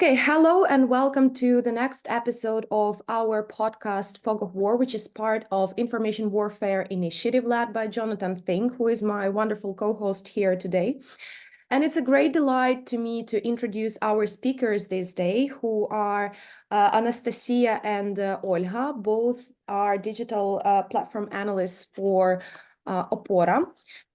Okay, hello and welcome to the next episode of our podcast, Fog of War, which is part of Information Warfare Initiative led by Jonathan Thing, who is my wonderful co-host here today. And it's a great delight to me to introduce our speakers this day, who are Anastasia and Olga. Both are digital platform analysts for Opora.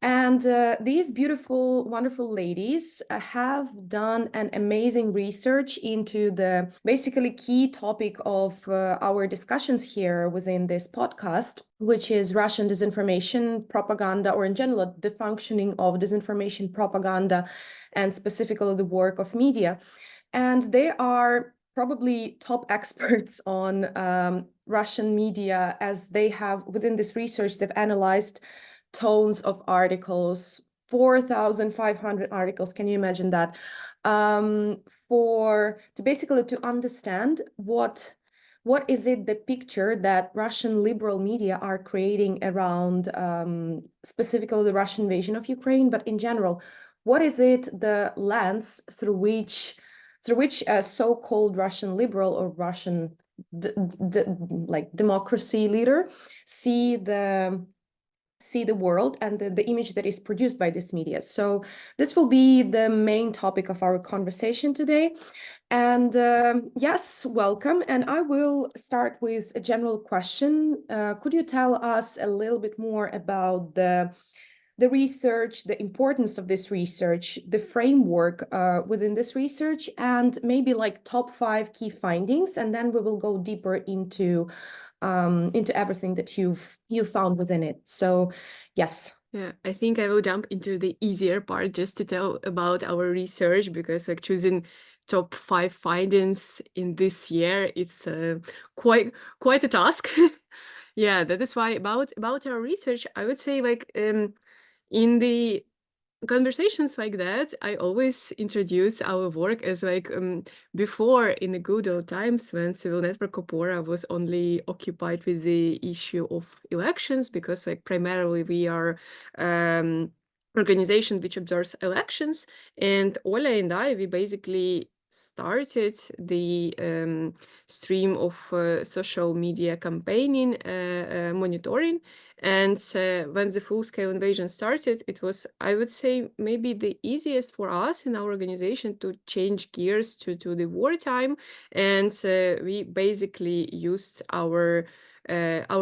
And these beautiful, wonderful ladies have done an amazing research into the basically key topic of our discussions here within this podcast, which is Russian disinformation propaganda, or in general, the functioning of disinformation propaganda, and specifically the work of media. And they are probably top experts on Russian media, as they have, within this research, they've analyzed tons of articles, 4,500 articles. Can you imagine that? To understand what is it, the picture that Russian liberal media are creating around specifically the Russian invasion of Ukraine, but in general, what is it, the lens through which a so-called Russian liberal or Russian democracy leader see the world and the image that is produced by this media. So this will be the main topic of our conversation today. And yes, welcome. And I will start with a general question. Could you tell us a little bit more about the research, the importance of this research, the framework within this research, and maybe like top 5 key findings, and then we will go deeper into everything that you've found within it. So, yes. Yeah, I think I will jump into the easier part just to tell about our research, because like choosing top 5 findings in this year, it's quite a task. Yeah, that is why about our research, I would say like in the conversations like that, I always introduce our work as like before, in the good old times when Civil Network Opora was only occupied with the issue of elections, because like primarily we are organization which observes elections, and Ola and I, we basically started the stream of social media campaigning monitoring. And when the full-scale invasion started, it was, I would say, maybe the easiest for us in our organization to change gears to the wartime. And we basically used our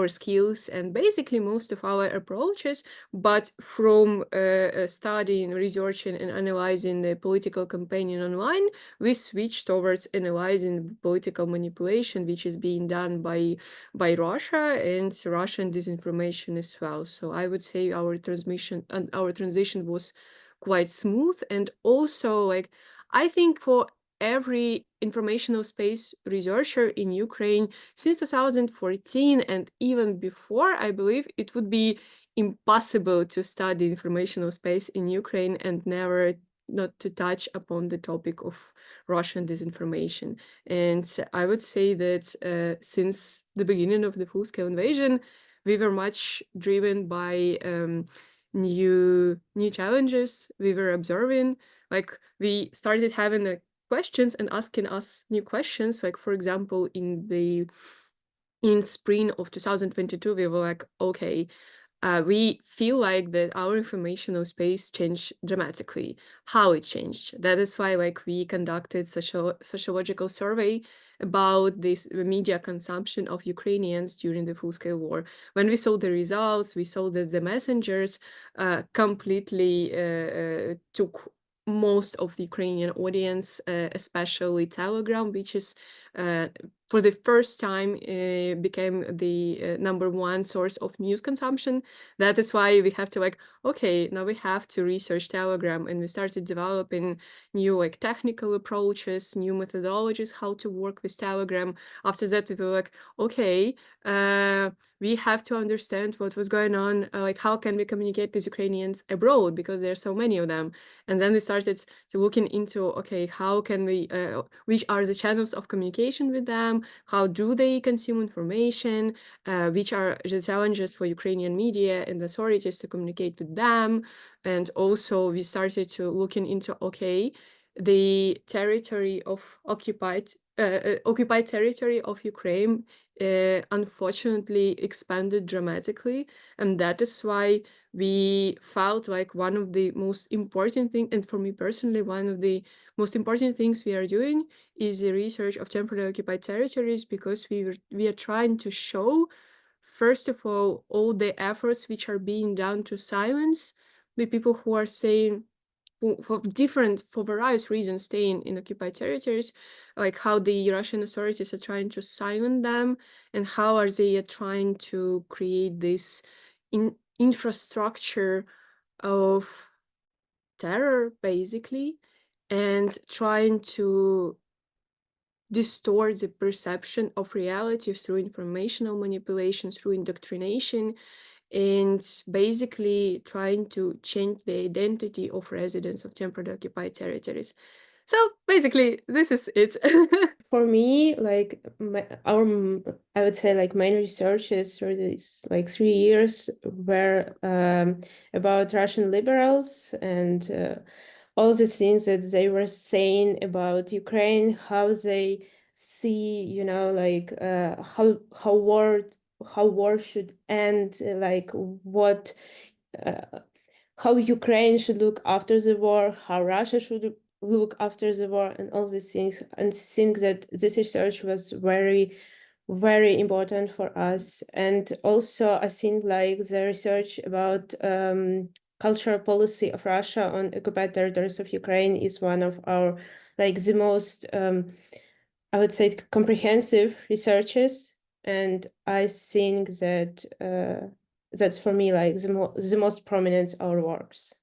skills and basically most of our approaches, but from studying, researching, and analyzing the political campaigning online, we switched towards analyzing political manipulation, which is being done by Russia and Russian disinformation as well. So I would say our transition was quite smooth, and also like I think for every informational space researcher in Ukraine since 2014 and even before, I believe it would be impossible to study informational space in Ukraine and never not to touch upon the topic of Russian disinformation. And I would say that since the beginning of the full-scale invasion, we were much driven by new challenges we were observing. Like we started having questions and asking us new questions. Like for example, in spring of 2022, we were like, okay, we feel like that our informational space changed dramatically. How it changed? That is why like we conducted sociological survey about this media consumption of Ukrainians during the full-scale war. When we saw the results, we saw that the messengers completely took most of the Ukrainian audience, especially Telegram, which is for the first time became the number 1 source of news consumption. That is why we have to like, okay, now we have to research Telegram, and we started developing new like technical approaches, new methodologies, how to work with Telegram. After that, we were like, okay, we have to understand what was going on, like how can we communicate with Ukrainians abroad, because there are so many of them. And then we started to looking into, okay, how can we, which are the channels of communication with them, how do they consume information, which are the challenges for Ukrainian media and authorities to communicate with them. And also we started to looking into, okay, the territory of occupied territory of Ukraine unfortunately expanded dramatically, and that is why we felt like one of the most important things, and for me personally, one of the most important things we are doing is the research of temporarily occupied territories, because we are trying to show, first of all the efforts which are being done to silence the people who are saying, for various reasons, staying in occupied territories, like how the Russian authorities are trying to silence them, and how are they trying to create this infrastructure of terror, basically, and trying to distort the perception of reality through informational manipulation, through indoctrination, and basically trying to change the identity of residents of temporarily occupied territories. So basically, this is it. For me, like I would say like main researches for these like 3 years were about Russian liberals and all the things that they were saying about Ukraine, how they see, like how war should end, like what how Ukraine should look after the war, how Russia should look after the war, and all these things. And think that this research was very, very important for us. And also, I think like the research about cultural policy of Russia on occupied territories of Ukraine is one of our like the most I would say comprehensive researches. And I think that that's for me like the most prominent our works.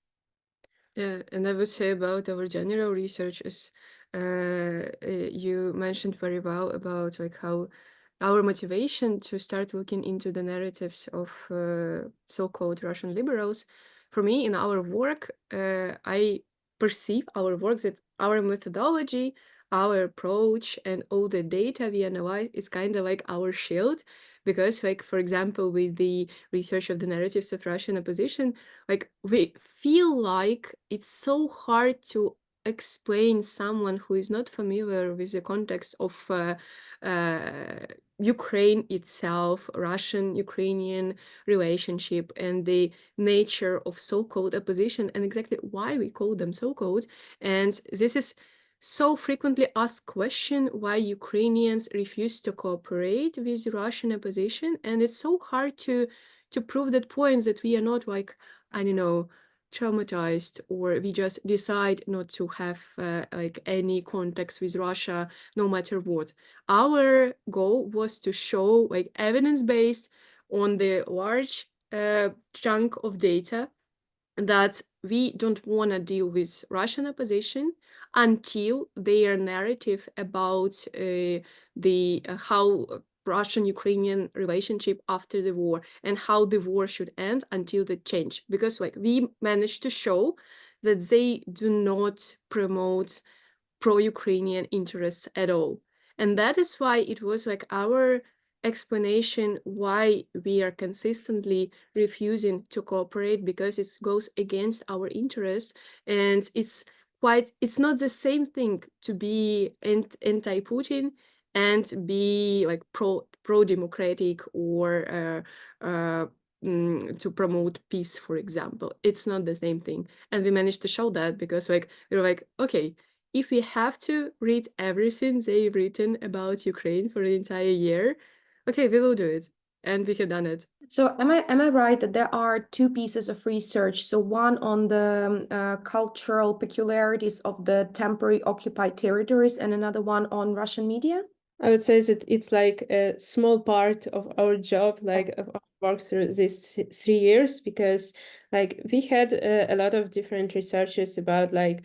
Yeah, and I would say about our general research is you mentioned very well about like how our motivation to start looking into the narratives of so-called Russian liberals. For me, in our work, I perceive our work that our methodology, our approach, and all the data we analyze is kind of like our shield. Because, like, for example, with the research of the narratives of Russian opposition, like we feel like it's so hard to explain someone who is not familiar with the context of Ukraine itself, Russian-Ukrainian relationship, and the nature of so-called opposition, and exactly why we call them so-called. And this is so frequently asked question why Ukrainians refuse to cooperate with Russian opposition, and it's so hard to prove that point, that we are not like, I don't know, traumatized, or we just decide not to have like any contacts with Russia no matter what. Our goal was to show like evidence-based on the large chunk of data that we don't want to deal with Russian opposition until their narrative about the how Russian-Ukrainian relationship after the war and how the war should end until the change. Because like we managed to show that they do not promote pro-Ukrainian interests at all. And that is why it was like our explanation why we are consistently refusing to cooperate, because it goes against our interests. And it's not the same thing to be anti-Putin and be like pro-democratic or to promote peace, for example. It's not the same thing. And we managed to show that, because like we were like, okay, if we have to read everything they've written about Ukraine for an entire year, okay, we will do it. And we have done it. So am I right that there are two pieces of research? So one on the cultural peculiarities of the temporary occupied territories, and another one on Russian media? I would say that it's like a small part of our job, like of our work through these 3 years, because like we had a lot of different researches about like,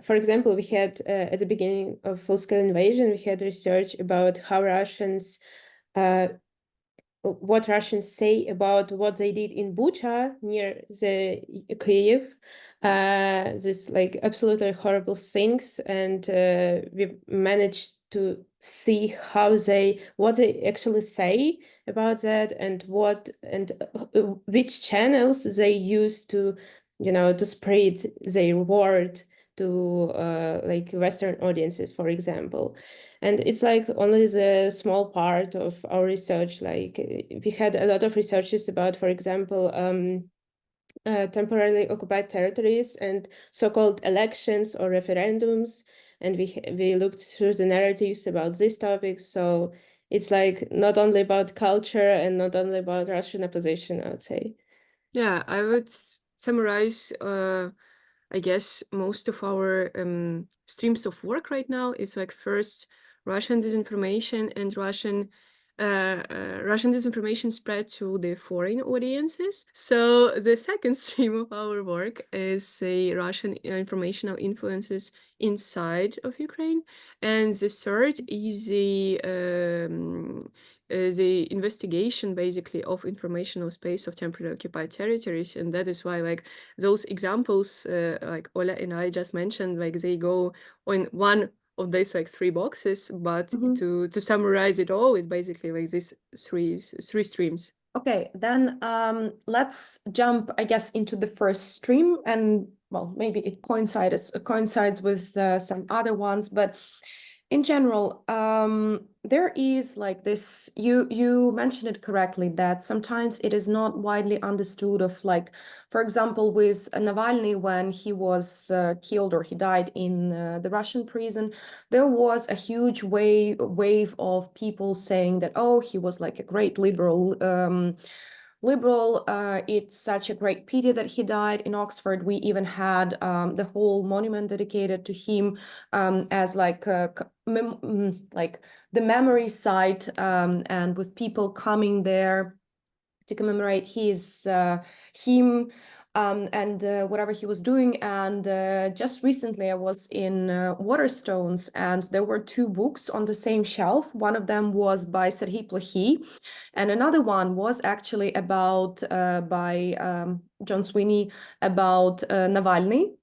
for example, we had at the beginning of full-scale invasion, we had research about how Russians what Russians say about what they did in Bucha near the Kyiv, this like absolutely horrible things, and we managed to see what they actually say about that, and which channels they use to to spread their word to like Western audiences, for example. And it's like only the small part of our research. Like we had a lot of researches about, for example, temporarily occupied territories and so-called elections or referendums, and we looked through the narratives about these topics. So it's like not only about culture and not only about Russian opposition, I would say. Yeah, I would summarize, I guess, most of our streams of work right now. It's like first Russian disinformation and Russian disinformation spread to the foreign audiences. So the second stream of our work is Russian informational influences inside of Ukraine, and the third is the investigation basically of informational space of temporarily occupied territories. And that is why like those examples like Ola and I just mentioned, like they go on one of these like three boxes, but to summarize it all, it's basically like these three streams. Okay, then let's jump, I guess, into the first stream, and well, maybe it coincides with some other ones, but in general, there is like this, you mentioned it correctly, that sometimes it is not widely understood of, like, for example, with Navalny, when he was killed or he died in the Russian prison, there was a huge wave of people saying that, oh, he was like a great liberal. It's such a great pity that he died in Oxford. We even had the whole monument dedicated to him as like like the memory site, and with people coming there to commemorate him and whatever he was doing. And just recently I was in Waterstones, and there were two books on the same shelf. One of them was by Serhiy Plokhy, and another one was actually about by John Sweeney, about Navalny.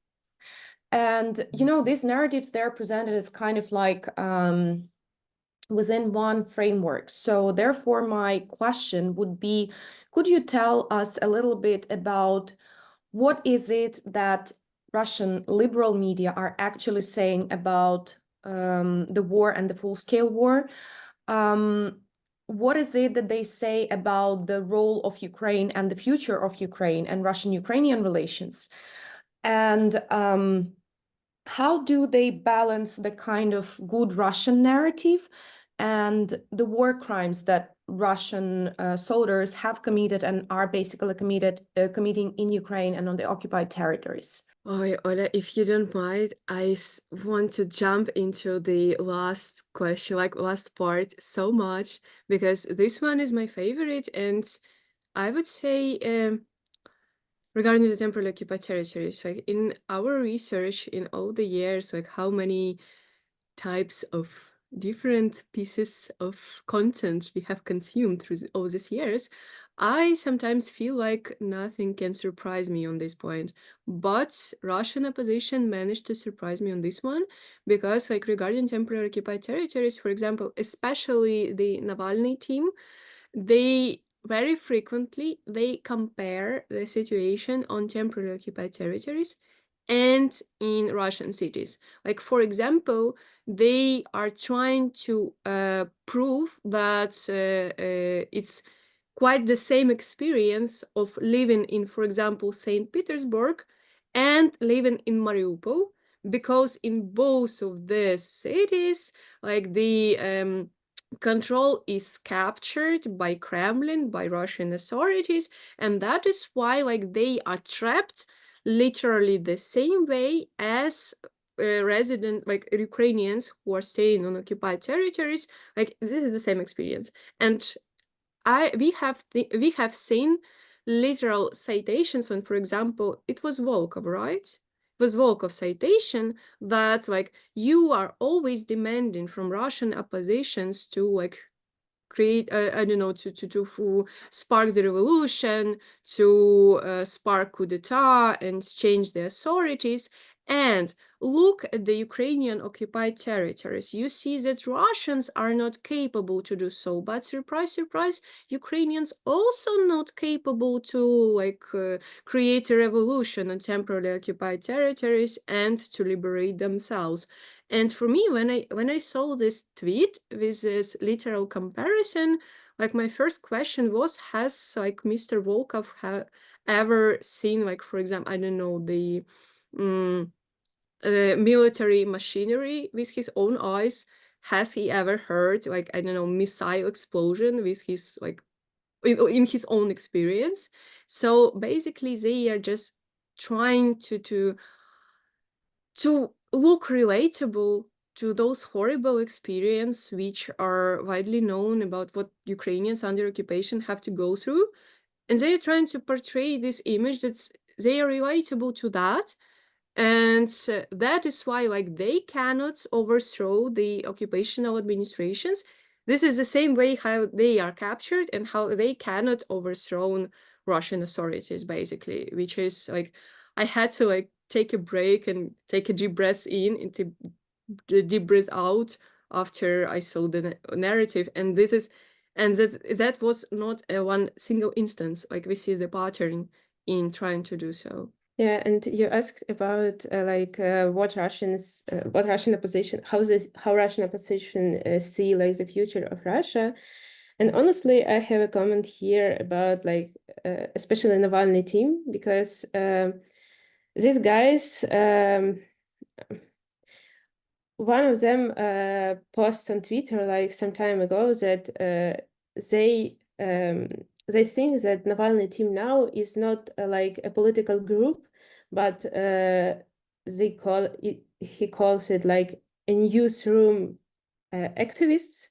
And these narratives, they're presented as kind of like within one framework. So therefore, my question would be, could you tell us a little bit about what is it that Russian liberal media are actually saying about the war and the full-scale war? What is it that they say about the role of Ukraine and the future of Ukraine and Russian-Ukrainian relations? And how do they balance the kind of good Russian narrative and the war crimes that Russian soldiers have committed and are basically committing in Ukraine and on the occupied territories? Oh, Ola, if you don't mind, I want to jump into the last question, like last part, so much, because this one is my favorite. And I would say, regarding the temporarily occupied territories, like in our research in all the years, like how many types of different pieces of content we have consumed through all these years, I sometimes feel like nothing can surprise me on this point. But Russian opposition managed to surprise me on this one, because like regarding temporarily occupied territories, for example, especially the Navalny team, they very frequently they compare the situation on temporarily occupied territories and in Russian cities. Like, for example, they are trying to prove that it's quite the same experience of living in, for example, St. Petersburg and living in Mariupol, because in both of these cities, like the control is captured by Kremlin, by Russian authorities, and that is why like they are trapped literally the same way as resident like Ukrainians who are staying on occupied territories. Like this is the same experience. And we have seen literal citations when, for example, it was Volkov, right? It was Volkov citation that like you are always demanding from Russian oppositions to like create I don't know, to spark the revolution, to spark coup d'etat and change the authorities. And look at the Ukrainian occupied territories, you see that Russians are not capable to do so, but surprise, surprise, Ukrainians also not capable to create a revolution on temporarily occupied territories and to liberate themselves. And for me, when I saw this tweet with this literal comparison, my first question was, has Mr. Volkov ever seen, for example, I don't know, the military machinery with his own eyes? Has he ever heard, I don't know, missile explosion with his, in his own experience? So basically, they are just trying to look relatable to those horrible experiences which are widely known about what Ukrainians under occupation have to go through. And they are trying to portray this image that they are relatable to that. And that is why they cannot overthrow the occupational administrations. This is the same way how they are captured and how they cannot overthrow Russian authorities, basically, which is I had to take a break and take a deep breath in and a deep breath out after I saw the narrative. And that was not one single instance. We see the pattern in trying to do so. Yeah, and you asked about what Russian opposition, how Russian opposition see the future of Russia. And honestly, I have a comment here about especially Navalny team, because these guys, one of them posted on Twitter some time ago that they think that Navalny team now is not a political group, but he calls it a newsroom activists.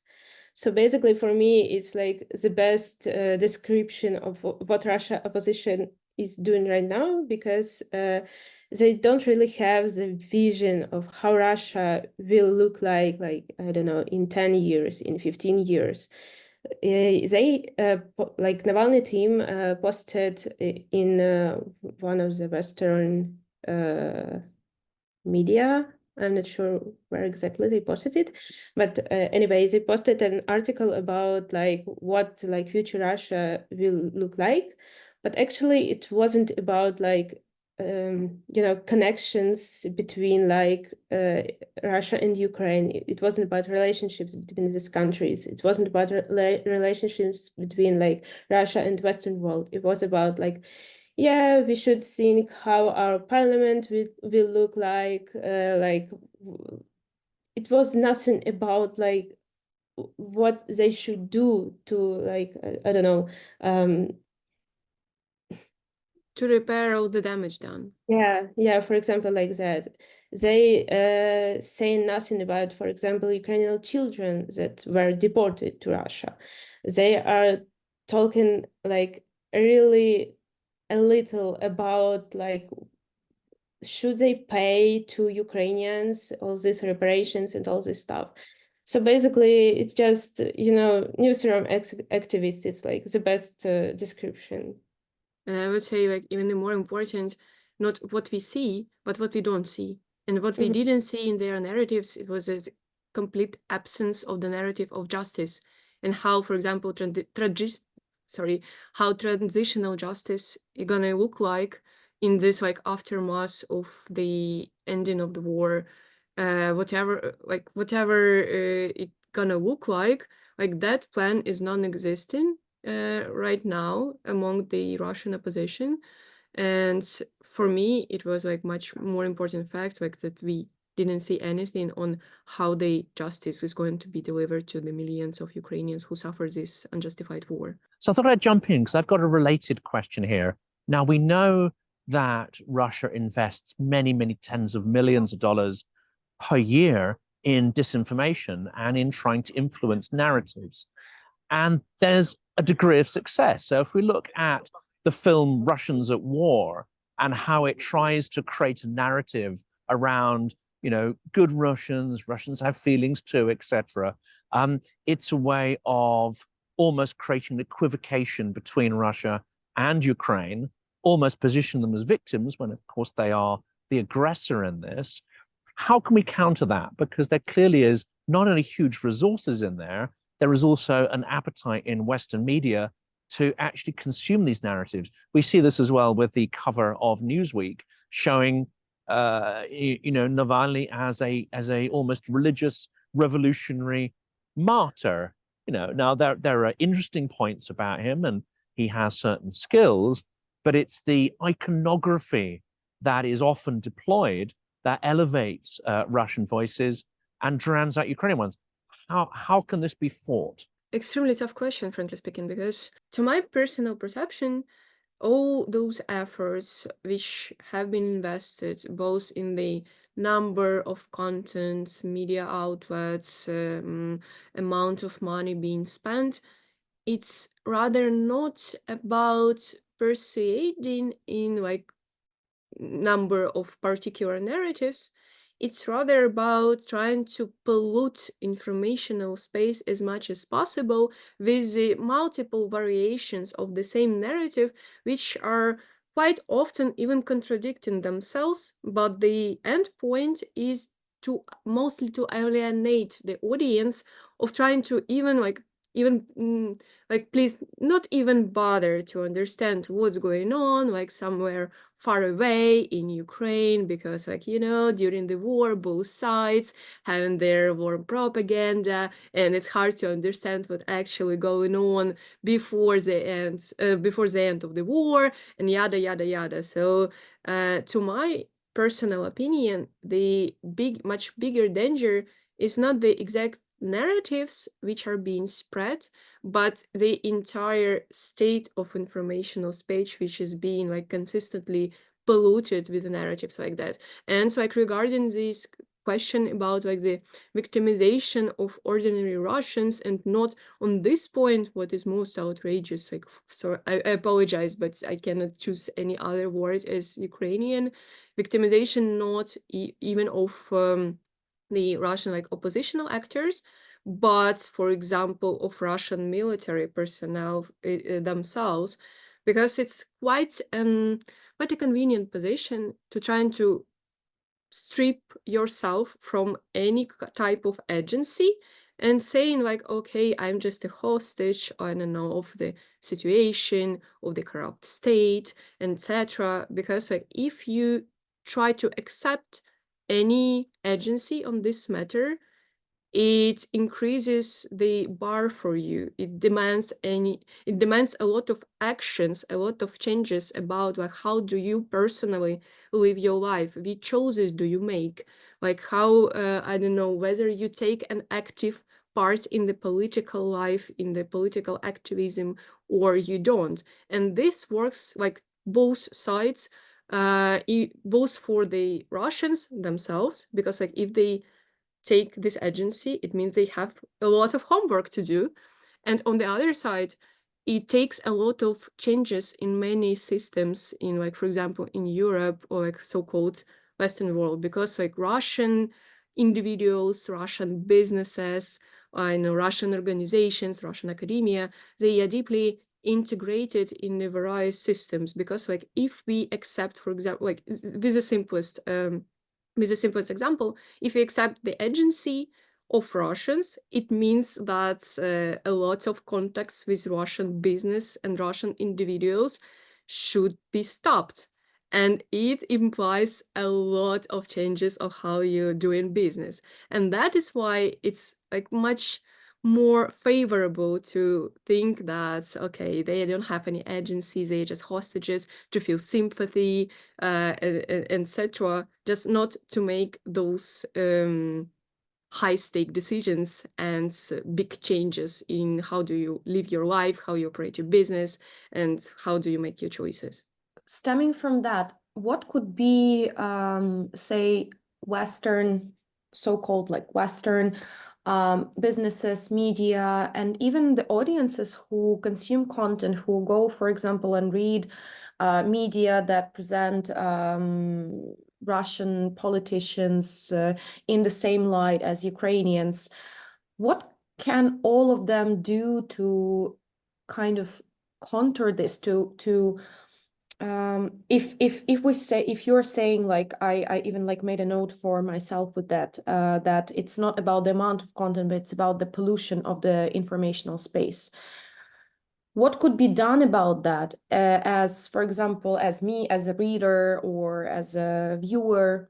So basically, for me, it's the best description of what Russia opposition is doing right now, because they don't really have the vision of how Russia will look like I don't know, in 10 years, in 15 years. They Navalny team posted in one of the Western media. I'm not sure where exactly they posted it, but anyway, they posted an article about what future Russia will look like. But actually, it wasn't about connections between Russia and Ukraine. It wasn't about relationships between these countries. It wasn't about relationships between Russia and Western world. It was about yeah, we should think how our parliament will look like. It was nothing about what they should do to I don't know, to repair all the damage done. Yeah, for example, like that. They say nothing about, for example, Ukrainian children that were deported to Russia. They are talking really a little about should they pay to Ukrainians all these reparations and all this stuff. So basically, it's just, newsroom activists. It's the best description. And I would say even the more important, not what we see, but what we don't see. And what we didn't see in their narratives, it was a complete absence of the narrative of justice, and how, for example, how transitional justice is gonna look like in this aftermath of the ending of the war. Whatever it gonna look like that plan is non-existent right now among the Russian opposition. And for me, it was much more important fact that we didn't see anything on how the justice is going to be delivered to the millions of Ukrainians who suffer this unjustified war. So I thought I'd jump in because I've got a related question here. Now, we know that Russia invests many, many tens of millions of dollars per year in disinformation and in trying to influence narratives. And there's a degree of success. So if we look at the film Russians at War and how it tries to create a narrative around, good Russians, Russians have feelings too, etc. It's a way of almost creating an equivocation between Russia and Ukraine, almost position them as victims when, of course, they are the aggressor in this. How can we counter that? Because there clearly is not only huge resources in there, there is also an appetite in Western media to actually consume these narratives. We see this as well with the cover of Newsweek showing, Navalny as a almost religious revolutionary martyr. Now there are interesting points about him, and he has certain skills, but it's the iconography that is often deployed that elevates Russian voices and drowns out Ukrainian ones. How can this be fought? Extremely tough question, frankly speaking, because to my personal perception, all those efforts which have been invested both in the number of content, media outlets, amount of money being spent, it's rather not about persuading in like number of particular narratives. It's rather about trying to pollute informational space as much as possible with the multiple variations of the same narrative, which are quite often even contradicting themselves, but the end point is mostly to alienate the audience of trying to please not even bother to understand what's going on, like somewhere far away in Ukraine, because during the war, both sides having their war propaganda, and it's hard to understand what actually going on before the end of the war, and yada yada yada. So to my personal opinion, the much bigger danger is not the exact narratives which are being spread, but the entire state of informational space which is being consistently polluted with narratives like that. And so regarding this question about the victimization of ordinary Russians, and not on this point what is most outrageous, so I apologize, but I cannot choose any other word as Ukrainian victimization, not even of the Russian oppositional actors, but for example of Russian military personnel themselves, because it's quite a convenient position to try to strip yourself from any type of agency and saying okay, I'm just a hostage, I don't know, of the situation, of the corrupt state, etc. Because if you try to accept any agency on this matter, it increases the bar for you. It demands a lot of actions, a lot of changes about how do you personally live your life, which choices do you make, how I don't know, whether you take an active part in the political life, in the political activism, or you don't. And this works both sides, both for the Russians themselves, because if they take this agency, it means they have a lot of homework to do. And on the other side, it takes a lot of changes in many systems in for example, in Europe or so-called Western world, because Russian individuals, Russian businesses, Russian organizations, Russian academia, they are deeply integrated in the various systems. Because if we accept, for example, with the simplest example, if you accept the agency of Russians, it means that a lot of contacts with Russian business and Russian individuals should be stopped. And it implies a lot of changes of how you're doing business. And that is why it's much more favorable to think that, okay, they don't have any agencies, they're just hostages to feel sympathy, etc. Just not to make those high-stake decisions and big changes in how do you live your life, how you operate your business, and how do you make your choices. Stemming from that, what could be, say, Western, so-called Western businesses, media, and even the audiences who consume content, who go, for example, and read media that present Russian politicians in the same light as Ukrainians, what can all of them do to kind of counter this, to if you're saying, like, I even like made a note for myself with that, that it's not about the amount of content, but it's about the pollution of the informational space. What could be done about that, as, for example, as me, as a reader or as a viewer?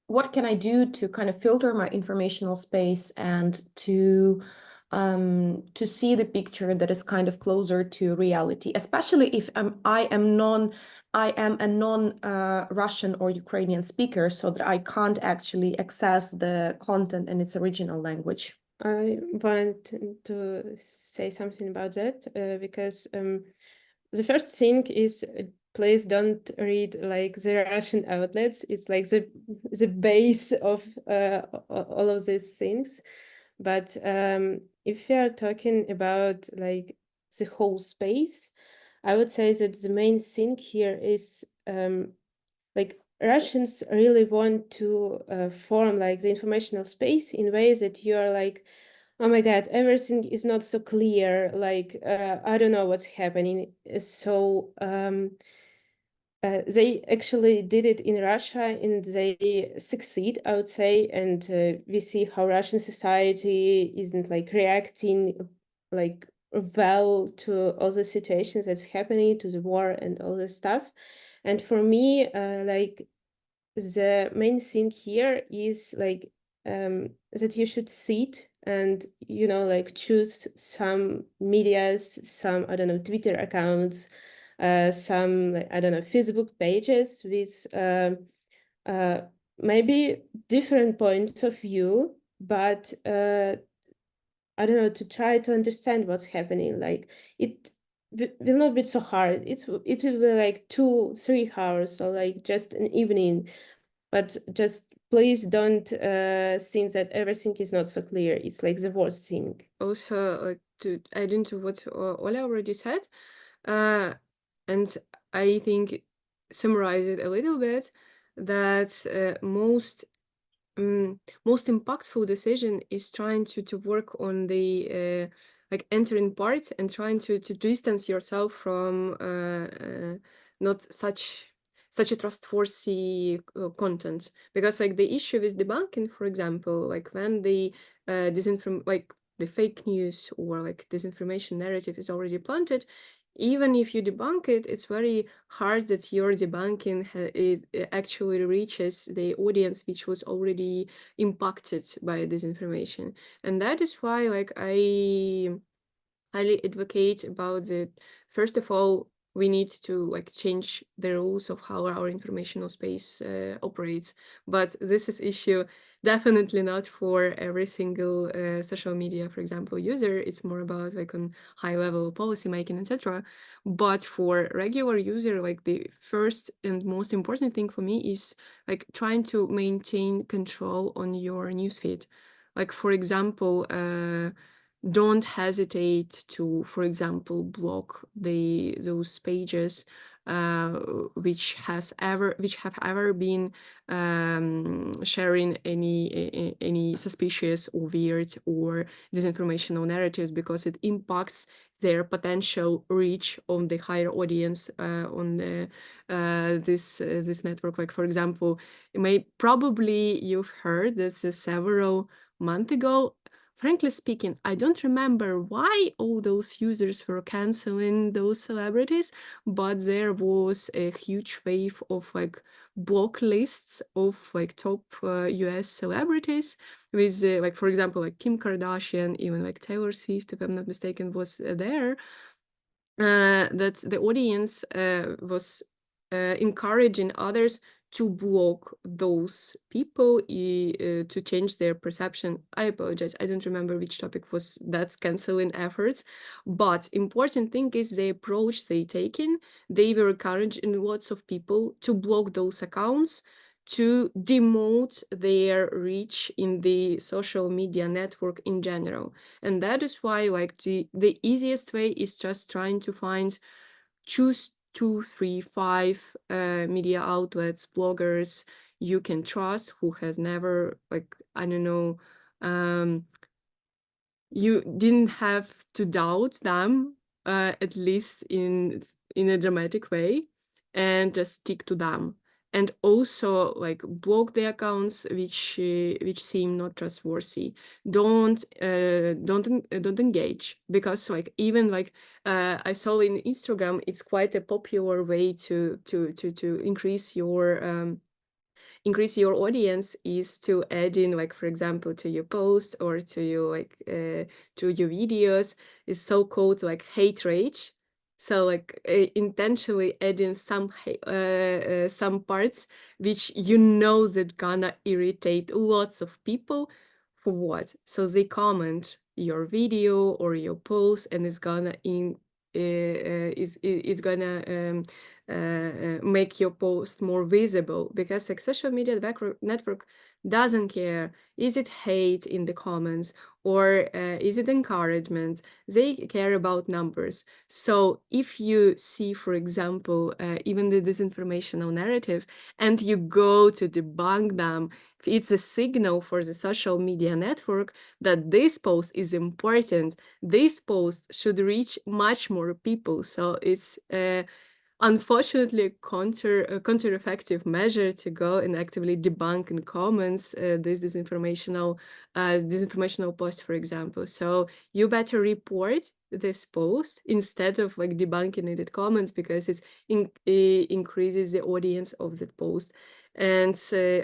What can I do to kind of filter my informational space and to see the picture that is kind of closer to reality, especially if I am a non-Russian or Ukrainian speaker, so that I can't actually access the content in its original language. I want to say something about that because the first thing is, please don't read like the Russian outlets. It's like the base of all of these things. But if we are talking about like the whole space, I would say that the main thing here is like Russians really want to form like the informational space in ways that you are like, oh my God, everything is not so clear. Like, I don't know what's happening. So they actually did it in Russia and they succeed, I would say. And we see how Russian society isn't like reacting like well to all the situations that's happening, to the war and all this stuff. And for me, like the main thing here is like that you should sit and, you know, like choose some medias, some, I don't know, Twitter accounts, some, like, I don't know, Facebook pages with maybe different points of view, but I don't know, to try to understand what's happening. Like it will not be so hard. It will be like 2-3 hours or like just an evening, but just please don't think that everything is not so clear. It's like the worst thing. Also, to add into what Ola already said, and I think summarize it a little bit, that most impactful decision is trying to work on the like entering part and trying to distance yourself from not such a trustworthy content, because like the issue with debunking, for example, like when the like the fake news or like disinformation narrative is already planted, even if you debunk it, it's very hard that your debunking it actually reaches the audience which was already impacted by disinformation. And that is why, like, I highly advocate about it. First of all, we need to like change the rules of how our informational space operates. But this is issue definitely not for every single social media, for example, user. It's more about like on high level policy making, etc. But for regular user, like the first and most important thing for me is like trying to maintain control on your newsfeed. Like, for example, don't hesitate to, for example, block those pages which have ever been sharing any suspicious or weird or disinformational narratives, because it impacts their potential reach on the higher audience on the this network. Like, for example, probably you've heard this several months ago. Frankly speaking, I don't remember why all those users were canceling those celebrities, but there was a huge wave of like block lists of like top US celebrities with like, for example, like Kim Kardashian, even like Taylor Swift, if I'm not mistaken, was there. That the audience was encouraging others to block those people to change their perception. I apologize, I don't remember which topic was that canceling efforts, but important thing is the approach they taken. They were encouraging lots of people to block those accounts to demote their reach in the social media network in general. And that is why, like, the easiest way is just trying to choose 2, 3, 5 media outlets, bloggers you can trust, who has never, like, I don't know, you didn't have to doubt them, at least in a dramatic way. and just stick to them. And also like block the accounts which seem not trustworthy. Don't engage, because like even like I saw in Instagram, it's quite a popular way to increase your audience is to add in, like, for example, to your post or to your like to your videos, is so-called like hate rage. So like intentionally add in some parts which you know that gonna irritate lots of people. For what? So they comment your video or your post, and it's gonna is gonna make your post more visible, because like social media network doesn't care is it hate in the comments or is it encouragement. They care about numbers. So if you see, for example, even the disinformational narrative, and you go to debunk them, it's a signal for the social media network that this post is important. This post should reach much more people. So it's unfortunately counter-effective measure to go and actively debunk in comments this disinformational post, for example. So you better report this post instead of like debunking it in comments, because it increases the audience of that post. And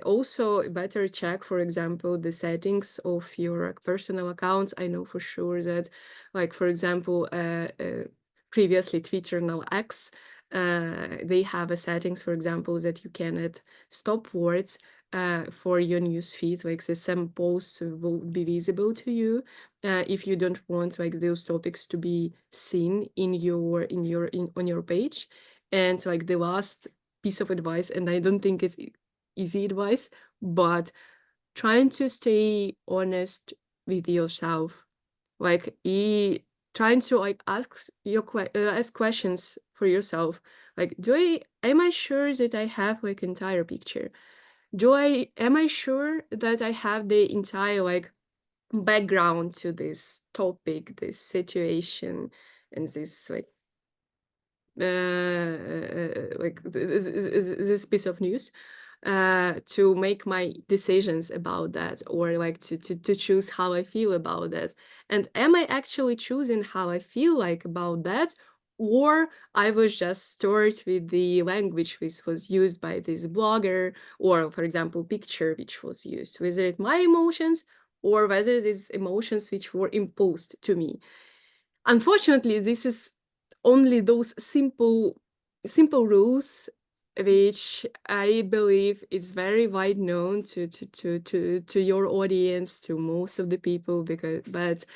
also better check, for example, the settings of your personal accounts. I know for sure that, like, for example, previously Twitter, now X, they have a settings, for example, that you can add stop words for your news feed, like the same posts will be visible to you if you don't want like those topics to be seen on your page. And like the last piece of advice, and I don't think it's easy advice, but trying to stay honest with yourself, like trying to like ask questions for yourself, like am I sure that I have like entire picture? Am I sure that I have the entire like background to this topic, this situation, and this this piece of news, to make my decisions about that, or like to choose how I feel about that? And am I actually choosing how I feel like about that, or I was just stored with the language which was used by this blogger, or for example picture which was used, whether it's my emotions or whether these emotions which were imposed to me? Unfortunately, this is only those simple rules which I believe is very wide known to your audience, to most of the people, but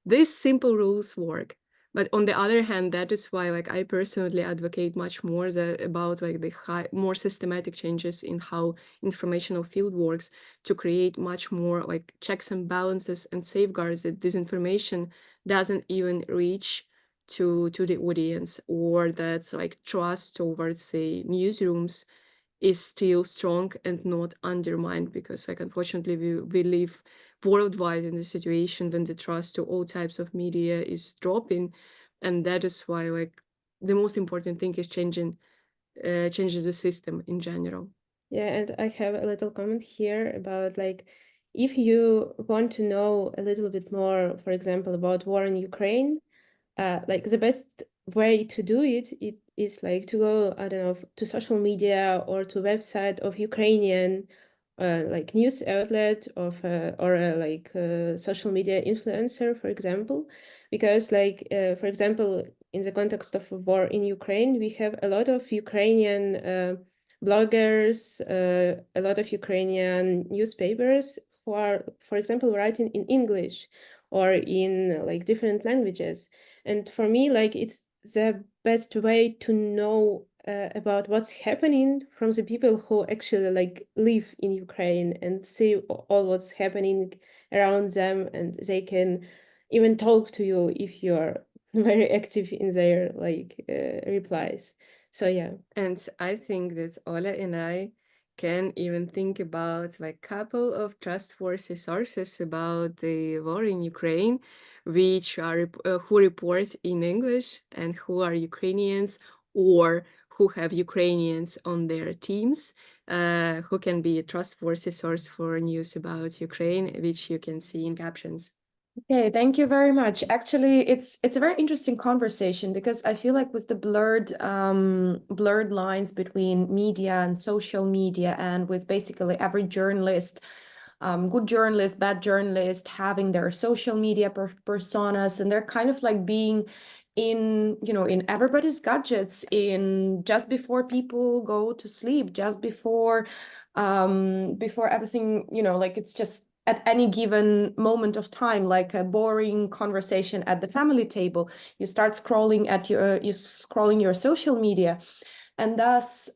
these simple rules work. But on the other hand, that is why like I personally advocate much more about like the more systematic changes in how informational field works, to create much more like checks and balances and safeguards that disinformation doesn't even reach to the audience, or that's like trust towards the newsrooms is still strong and not undermined, because like unfortunately we live worldwide in the situation when the trust to all types of media is dropping. And that is why like the most important thing is changes the system in general. Yeah, and I have a little comment here about like, if you want to know a little bit more, for example, about war in Ukraine, like the best way to do it is like to go, I don't know, to social media or to website of Ukrainian like news outlet of or like social media influencer, for example, because like for example, in the context of war in Ukraine, we have a lot of Ukrainian bloggers, a lot of Ukrainian newspapers who are, for example, writing in English or in like different languages. And for me, like it's the best way to know about what's happening from the people who actually like live in Ukraine and see all what's happening around them, and they can even talk to you if you're very active in their like replies. So yeah. And I think that Ola and I can even think about like couple of trustworthy sources about the war in Ukraine, which are who report in English and who are Ukrainians, or who have Ukrainians on their teams, who can be a trustworthy source for news about Ukraine, which you can see in captions. Okay, thank you very much. Actually, it's a very interesting conversation because I feel like with the blurred lines between media and social media, and with basically every journalist, good journalist, bad journalist, having their social media personas, and they're kind of like being in, you know, in everybody's gadgets, in just before people go to sleep, just before everything, you know, like it's just at any given moment of time, like a boring conversation at the family table, you start scrolling your social media. And thus,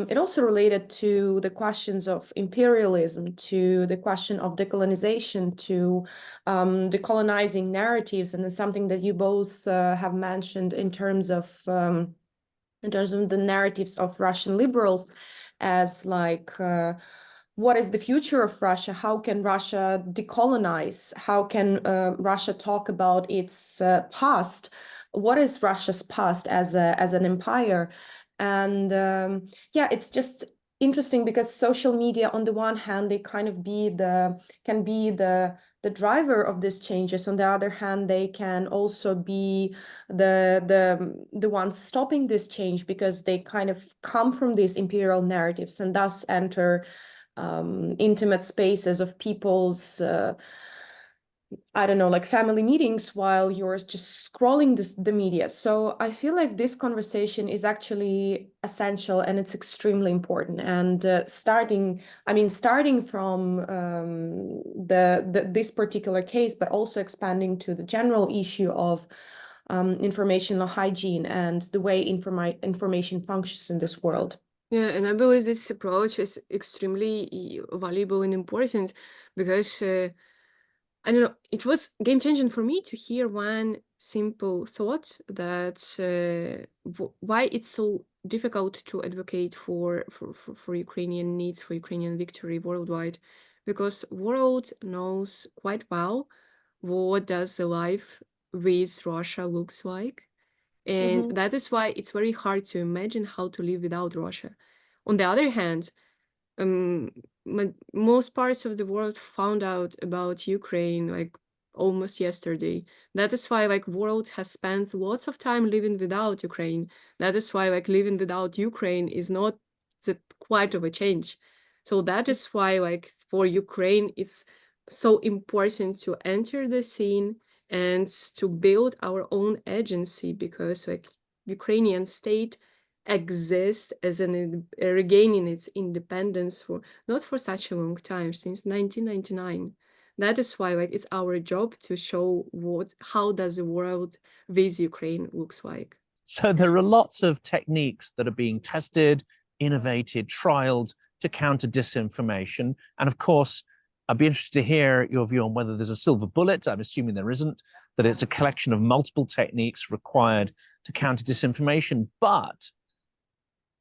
it also related to the questions of imperialism, to the question of decolonization, to decolonizing narratives. And it's something that you both have mentioned in terms of the narratives of Russian liberals as like, what is the future of Russia? How can Russia decolonize? How can Russia talk about its past? What is Russia's past as an empire? And yeah, it's just interesting because social media, on the one hand, they kind of can be the driver of these changes. On the other hand, they can also be the ones stopping this change because they kind of come from these imperial narratives and thus enter intimate spaces of people's I don't know, like family meetings while you're just scrolling the media. So I feel like this conversation is actually essential and it's extremely important. And starting from this particular case, but also expanding to the general issue of informational hygiene and the way information functions in this world. Yeah, and I believe this approach is extremely valuable and important because I don't know, it was game-changing for me to hear one simple thought that why it's so difficult to advocate for Ukrainian needs, for Ukrainian victory worldwide, because world knows quite well what does the life with Russia looks like. And that is why it's very hard to imagine how to live without Russia. On the other hand, most parts of the world found out about Ukraine like almost yesterday. That is why like world has spent lots of time living without Ukraine. That is why like living without Ukraine is not that quite of a change. So that is why like for Ukraine it's so important to enter the scene and to build our own agency, because like Ukrainian state exists as regaining its independence for not for such a long time, since 1999. That is why like it's our job to show how does the world with Ukraine looks like. So there are lots of techniques that are being tested, innovated, trialed to counter disinformation. And of course, I'd be interested to hear your view on whether there's a silver bullet. I'm assuming there isn't, that it's a collection of multiple techniques required to counter disinformation. But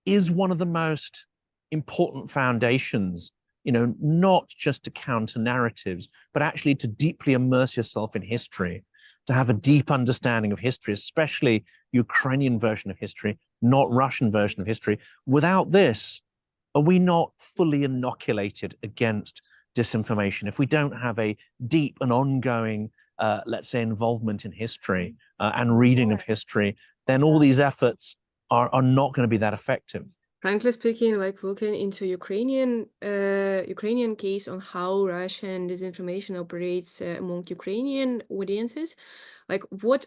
is one of the most important foundations, you know, not just to counter narratives, but actually to deeply immerse yourself in history, to have a deep understanding of history, especially Ukrainian version of history, not Russian version of history. Without this, are we not fully inoculated against disinformation if we don't have a deep and ongoing, let's say, involvement in history and reading of history? Then all these efforts are not going to be that effective. Frankly speaking, like looking into Ukrainian case on how Russian disinformation operates among Ukrainian audiences, like what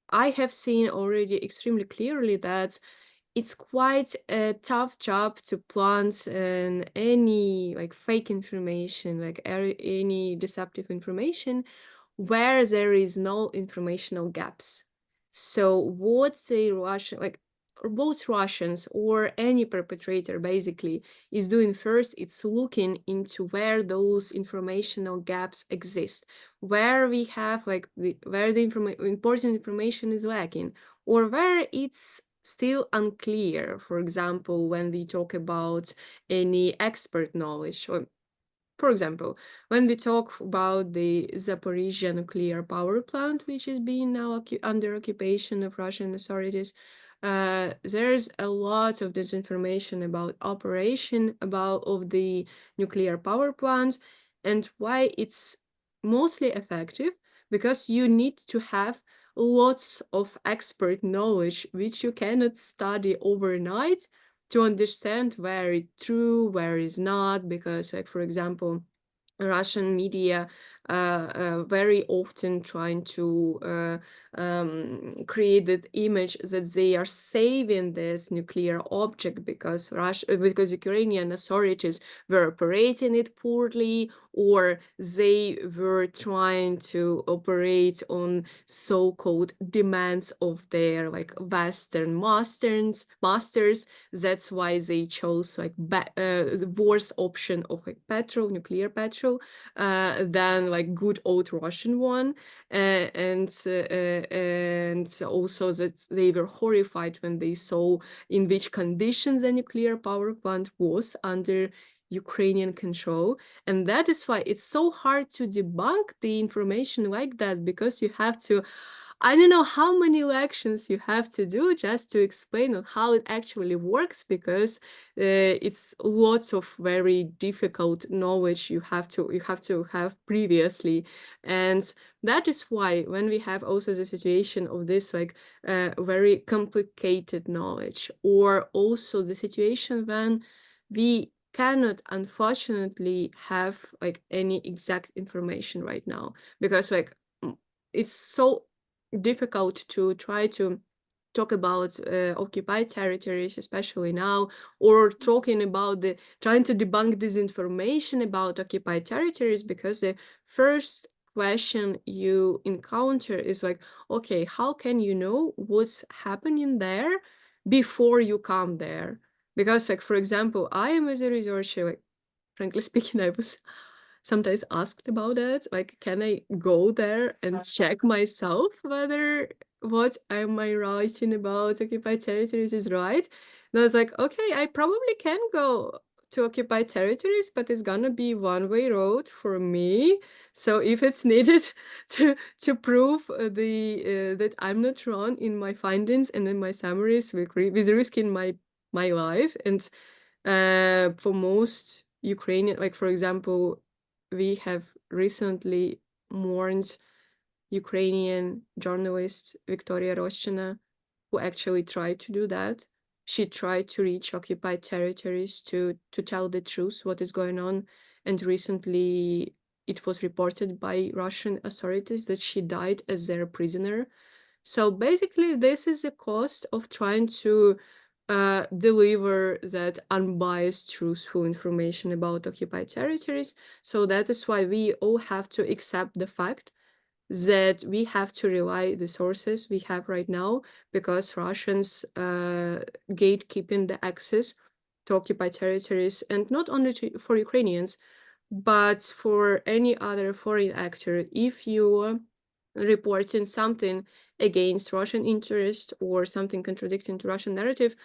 I have seen already extremely clearly that it's quite a tough job to plant any like fake information, like any deceptive information where there is no informational gaps. So what the Russian, like both Russians or any perpetrator basically is doing first, it's looking into where those informational gaps exist, where we have like where the important information is lacking, or where it's still unclear. For example, when we talk about any expert knowledge, or for example, when we talk about the Zaporizhia nuclear power plant, which is being now under occupation of Russian authorities, there's a lot of disinformation about operation of the nuclear power plants, and why it's mostly effective, because you need to have lots of expert knowledge, which you cannot study overnight to understand where it's true, where it's not, because, like, for example, Russian media very often trying to create that image that they are saving this nuclear object because Ukrainian authorities were operating it poorly, or they were trying to operate on so-called demands of their like Western masters. That's why they chose like the worst option of like nuclear petrol, than like good old Russian one, and also that they were horrified when they saw in which conditions the nuclear power plant was under Ukrainian control. And that is why it's so hard to debunk the information like that, because you have to, I don't know how many lections you have to do just to explain on how it actually works, because it's lots of very difficult knowledge you have to have previously. And that is why when we have also the situation of this like very complicated knowledge, or also the situation when we cannot unfortunately have like any exact information right now, because like it's so difficult to try to talk about occupied territories, especially now, or talking about trying to debunk disinformation about occupied territories, because the first question you encounter is like, okay, how can you know what's happening there before you come there? Because, like, for example, I am as a researcher, like, frankly speaking, I was sometimes asked about it, like, can I go there and check myself whether what am I writing about occupied territories is right? And I was like, okay, I probably can go to occupied territories, but it's gonna be one-way road for me. So if it's needed to prove that I'm not wrong in my findings and in my summaries with risking my life, and for most Ukrainian, like, for example, we have recently mourned Ukrainian journalist Victoria Roshchina, who actually tried to do that. She tried to reach occupied territories to tell the truth, what is going on. And recently it was reported by Russian authorities that she died as their prisoner. So basically, this is the cost of trying to deliver that unbiased, truthful information about occupied territories. So that is why we all have to accept the fact that we have to rely the sources we have right now, because Russians gatekeeping the access to occupied territories, and not only for Ukrainians, but for any other foreign actor. If you reporting something against Russian interest or something contradicting to Russian narrative,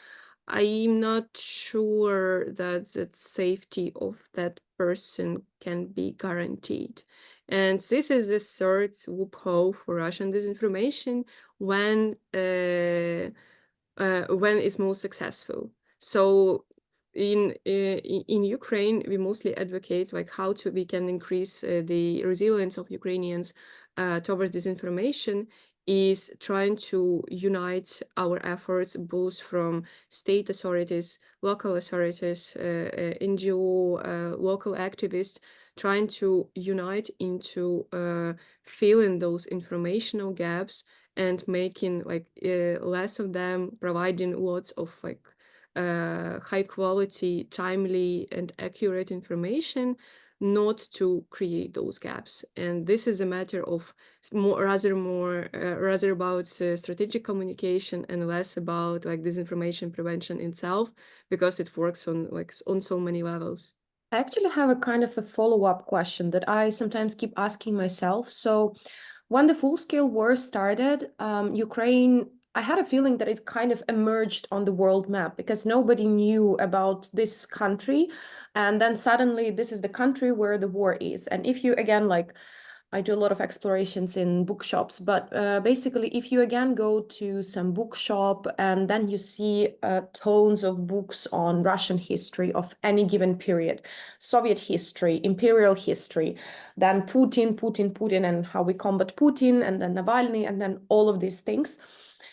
I'm not sure that the safety of that person can be guaranteed. And this is the third loophole for Russian disinformation when it's most successful. So in Ukraine, we mostly advocate like how we can increase the resilience of Ukrainians towards disinformation, is trying to unite our efforts, both from state authorities, local authorities, NGO, local activists, trying to unite into filling those informational gaps and making like less of them, providing lots of like high quality, timely and accurate information, not to create those gaps. And this is a matter of rather about strategic communication and less about like disinformation prevention itself, because it works on so many levels. I actually have a kind of a follow-up question that I sometimes keep asking myself. So when the full-scale war started, Ukraine, I had a feeling that it kind of emerged on the world map because nobody knew about this country. And then suddenly this is the country where the war is. And if you, again, like I do a lot of explorations in bookshops, but basically, if you again go to some bookshop and then you see tons of books on Russian history of any given period, Soviet history, imperial history, then Putin, and how we combat Putin, and then Navalny, and then all of these things.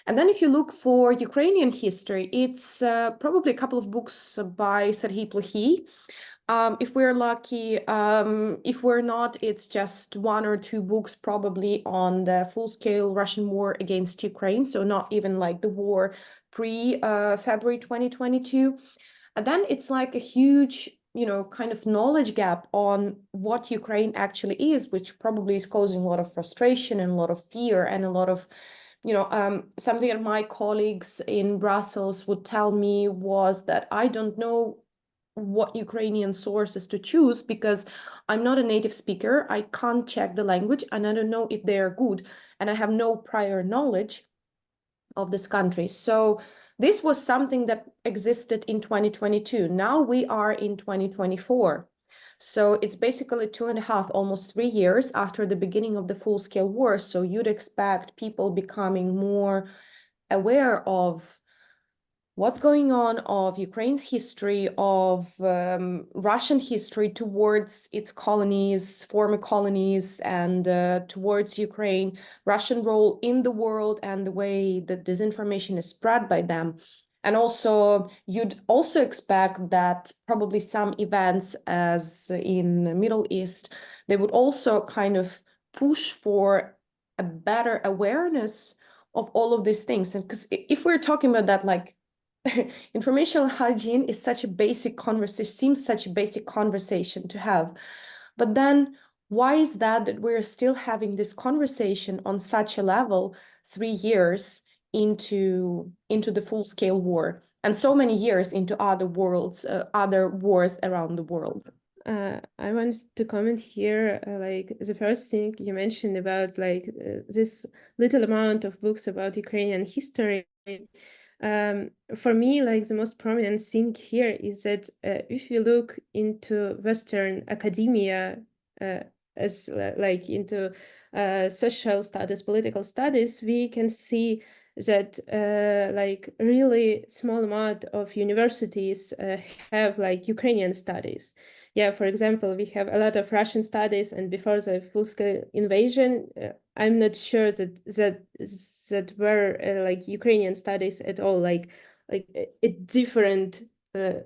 And then if you look for Ukrainian history, it's probably a couple of books by Serhiy Plokhy. If we're lucky, if we're not, it's just one or two books probably on the full-scale Russian war against Ukraine. So not even like the war pre-February 2022. And then it's like a huge, kind of knowledge gap on what Ukraine actually is, which probably is causing a lot of frustration and a lot of fear and a lot of, something that my colleagues in Brussels would tell me was that I don't know what Ukrainian sources to choose because I'm not a native speaker. I can't check the language and I don't know if they are good. And I have no prior knowledge of this country. So this was something that existed in 2022. Now we are in 2024. So it's basically 2.5, almost 3 years after the beginning of the full-scale war. So you'd expect people becoming more aware of what's going on, of Ukraine's history, of Russian history towards its colonies, former colonies, and towards Ukraine, Russian role in the world and the way that disinformation is spread by them. And also, you'd also expect that probably some events, as in the Middle East, they would also kind of push for a better awareness of all of these things. And because if we're talking about that, like, informational hygiene is such a basic conversation, seems such a basic conversation to have. But then why is that we're still having this conversation on such a level 3 years into the full-scale war and so many years into other worlds, other wars around the world? I wanted to comment here, like the first thing you mentioned about like this little amount of books about Ukrainian history. For me, like the most prominent thing here is that if you look into Western academia as like into social studies, political studies, we can see that like really small amount of universities have like Ukrainian studies. Yeah, for example, we have a lot of Russian studies, and before the full-scale invasion, I'm not sure that were like Ukrainian studies at all, like a different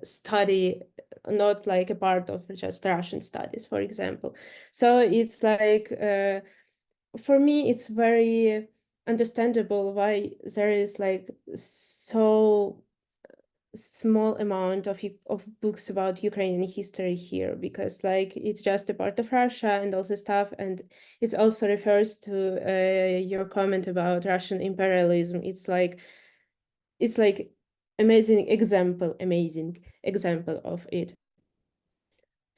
study, not like a part of just Russian studies, for example. So it's like for me, it's very understandable why there is like so small amount of books about Ukrainian history here, because like it's just a part of Russia and all this stuff, and it also refers to your comment about Russian imperialism. It's like amazing example of it.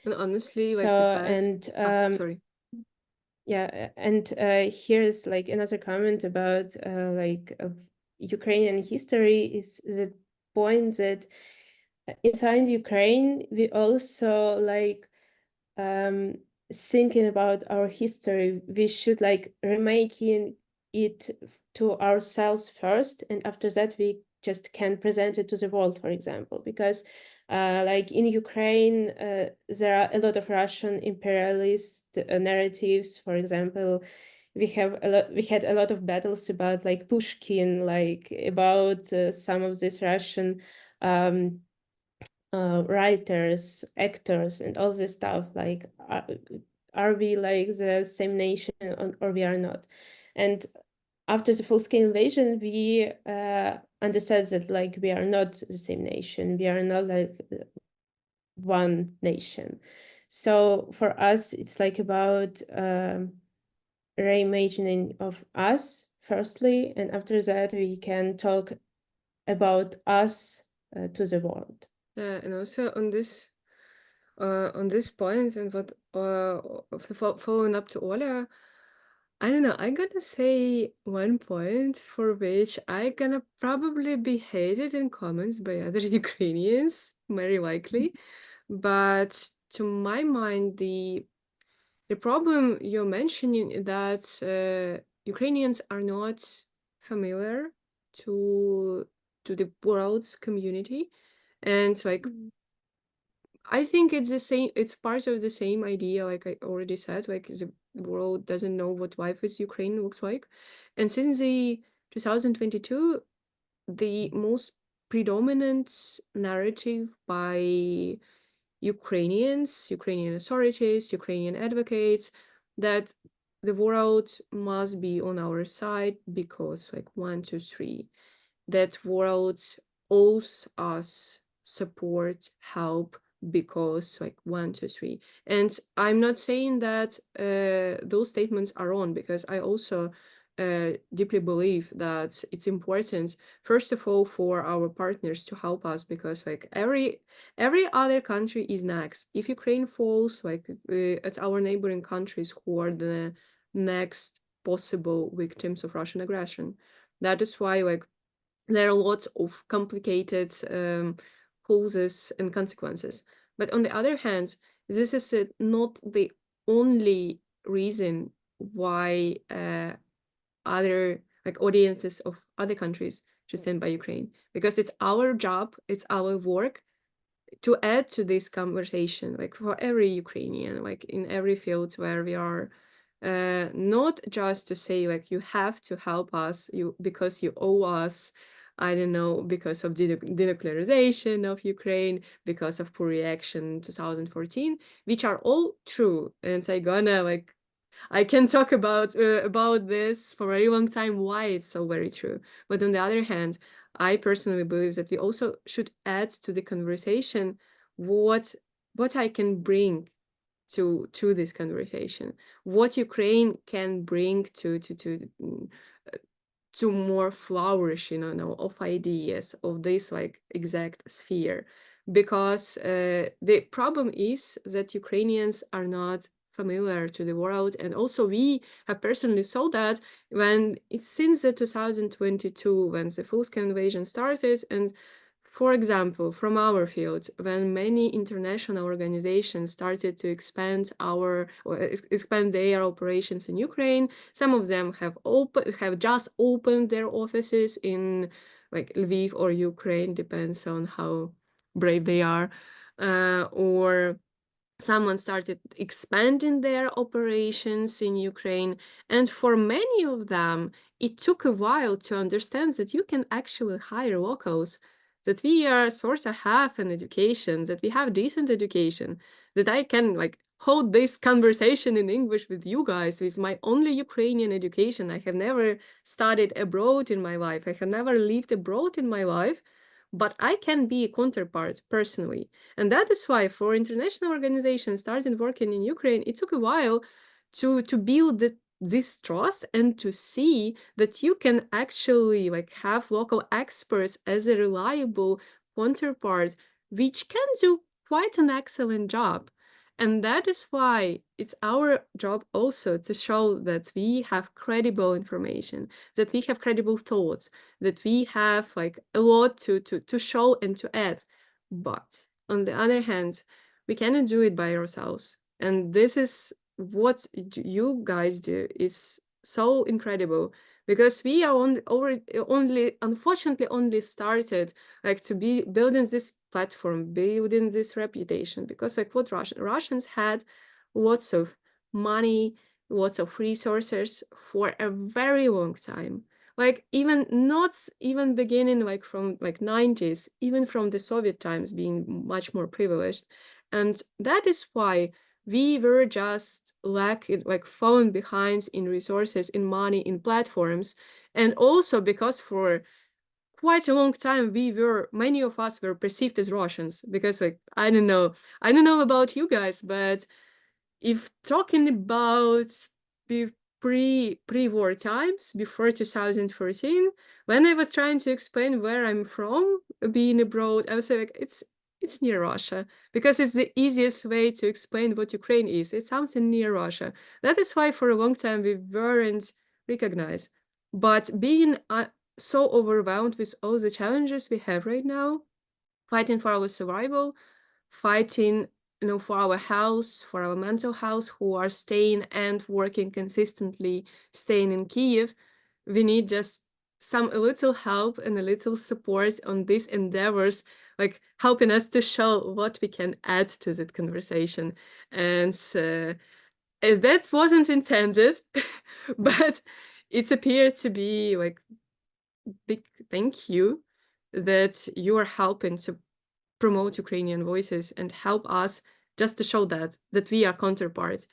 And honestly, like So the past. and Sorry. yeah, and here is like another comment about like Ukrainian history is the point that inside Ukraine we also like thinking about our history. We should like remaking it to ourselves first, and after that we just can present it to the world, for example, because like in Ukraine, there are a lot of Russian imperialist narratives. For example, we had a lot of battles about like Pushkin, like about some of these Russian writers, actors, and all this stuff. Like, are we like the same nation or we are not? And after the full-scale invasion, we understood that like we are not the same nation. We are not like one nation. So for us, it's like about reimagining of us firstly, and after that we can talk about us to the world. And also on this point, and what following up to Ola, I don't know, I'm gonna say one point for which I'm gonna probably be hated in comments by other Ukrainians, very likely. But to my mind, the the problem you're mentioning that Ukrainians are not familiar to the world's community, and like I think it's the same. It's part of the same idea, like I already said. Like the world doesn't know what life with Ukraine looks like, and since the 2022, the most predominant narrative by Ukrainians, Ukrainian authorities, Ukrainian advocates, that the world must be on our side because, like, 1, 2, 3, that world owes us support, help, because, like, 1, 2, 3. And I'm not saying that those statements are wrong, because I also deeply believe that it's important, first of all, for our partners to help us, because like every other country is next. If Ukraine falls, like it's our neighboring countries who are the next possible victims of Russian aggression. That is why like there are lots of complicated causes and consequences. But on the other hand, this is not the only reason why other like audiences of other countries should stand by Ukraine, because it's our job, it's our work to add to this conversation, like for every Ukrainian, like in every field where we are, not just to say like you have to help us, you because you owe us, I don't know, because of denuclearization of Ukraine, because of poor reaction in 2014, which are all true, and I gonna like I can talk about this for a very long time, why it's so very true. But on the other hand, I personally believe that we also should add to the conversation what I can bring to this conversation, what Ukraine can bring to more flourishing, of ideas of this like exact sphere, because the problem is that Ukrainians are not familiar to the world, and also we have personally saw that when it's since the 2022 when the full-scale invasion started. And for example, from our field, when many international organizations started to expand their operations in Ukraine, some of them have just opened their offices in like Lviv or Ukraine, depends on how brave they are, or someone started expanding their operations in Ukraine. And for many of them, it took a while to understand that you can actually hire locals, that we are sort of have an education, that we have decent education, that I can like hold this conversation in English with you guys with my only Ukrainian education. I have never studied abroad in my life. I have never lived abroad in my life, but I can be a counterpart personally. And that is why for international organizations starting working in Ukraine, it took a while to build this trust and to see that you can actually like have local experts as a reliable counterpart, which can do quite an excellent job. And that is why it's our job also to show that we have credible information, that we have credible thoughts, that we have like a lot to show and to add. But on the other hand, we cannot do it by ourselves. And this is what you guys do. It's so incredible, because we are only unfortunately only started like to be building this platform, building this reputation, because like what Russians had lots of money, lots of resources for a very long time, like even not even beginning like from like 90s, even from the Soviet times, being much more privileged. And that is why we were just lacking, like falling behind in resources, in money, in platforms. And also because for quite a long time many of us were perceived as Russians, because like I don't know about you guys, but if talking about pre-war times, before 2014, when I was trying to explain where I'm from, being abroad, I was like, it's near Russia, because it's the easiest way to explain what Ukraine is. It's something near Russia. That is why for a long time we weren't recognized. But being so overwhelmed with all the challenges we have right now, fighting for our survival, fighting for our health, for our mental health, who are staying and working consistently, staying in Kyiv, we need just a little help and a little support on these endeavors, like helping us to show what we can add to that conversation. And that wasn't intended, but it's appeared to be like big thank you that you are helping to promote Ukrainian voices and help us just to show that we are counterpart,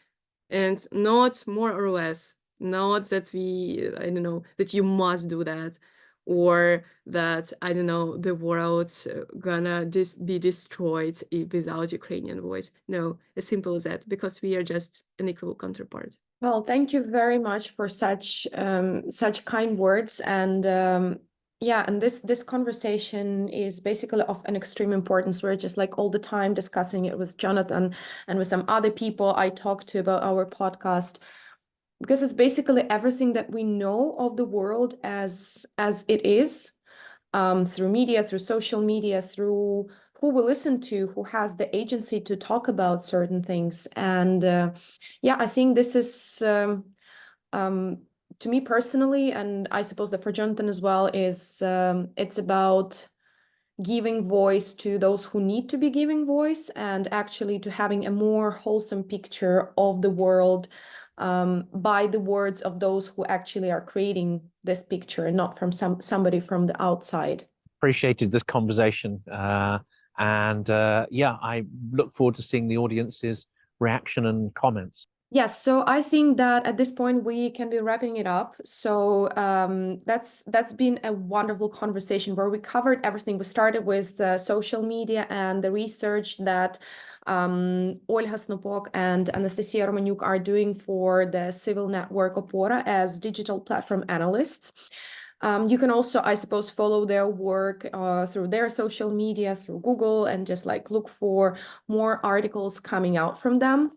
and not more or less, not that I don't know, that you must do that, or that, I don't know, the world's gonna be destroyed without Ukrainian voice. No, as simple as that, because we are just an equal counterpart. Well, thank you very much for such kind words, and yeah, and this conversation is basically of an extreme importance. We're just like all the time discussing it with Jonathan and with some other people I talked to about our podcast, because it's basically everything that we know of the world as it is, through media, through social media, through who we listen to, who has the agency to talk about certain things. And yeah, I think this is to me personally, and I suppose that for Jonathan as well, is it's about giving voice to those who need to be giving voice, and actually to having a more wholesome picture of the world by the words of those who actually are creating this picture, and not from somebody from the outside. Appreciated this conversation. Yeah, I look forward to seeing the audience's reaction and comments. Yes, so I think that at this point we can be wrapping it up. So that's been a wonderful conversation where we covered everything. We started with social media and the research that Olga Snopok and Anastasia Romaniuk are doing for the civil network Opora as digital platform analysts. You can also, I suppose, follow their work through their social media, through Google, and just like look for more articles coming out from them.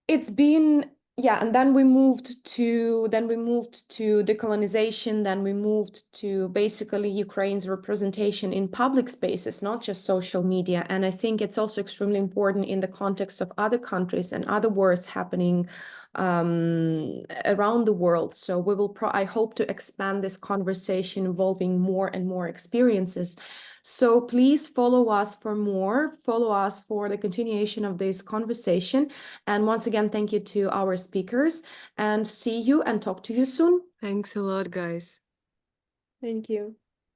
It's been, yeah, and then we moved to decolonization, then we moved to basically Ukraine's representation in public spaces, not just social media. And I think it's also extremely important in the context of other countries and other wars happening around the world. So we will I hope to expand this conversation involving more and more experiences. So please follow us for more, follow us for the continuation of this conversation. And once again, thank you to our speakers, and see you and talk to you soon. Thanks a lot, guys. Thank you.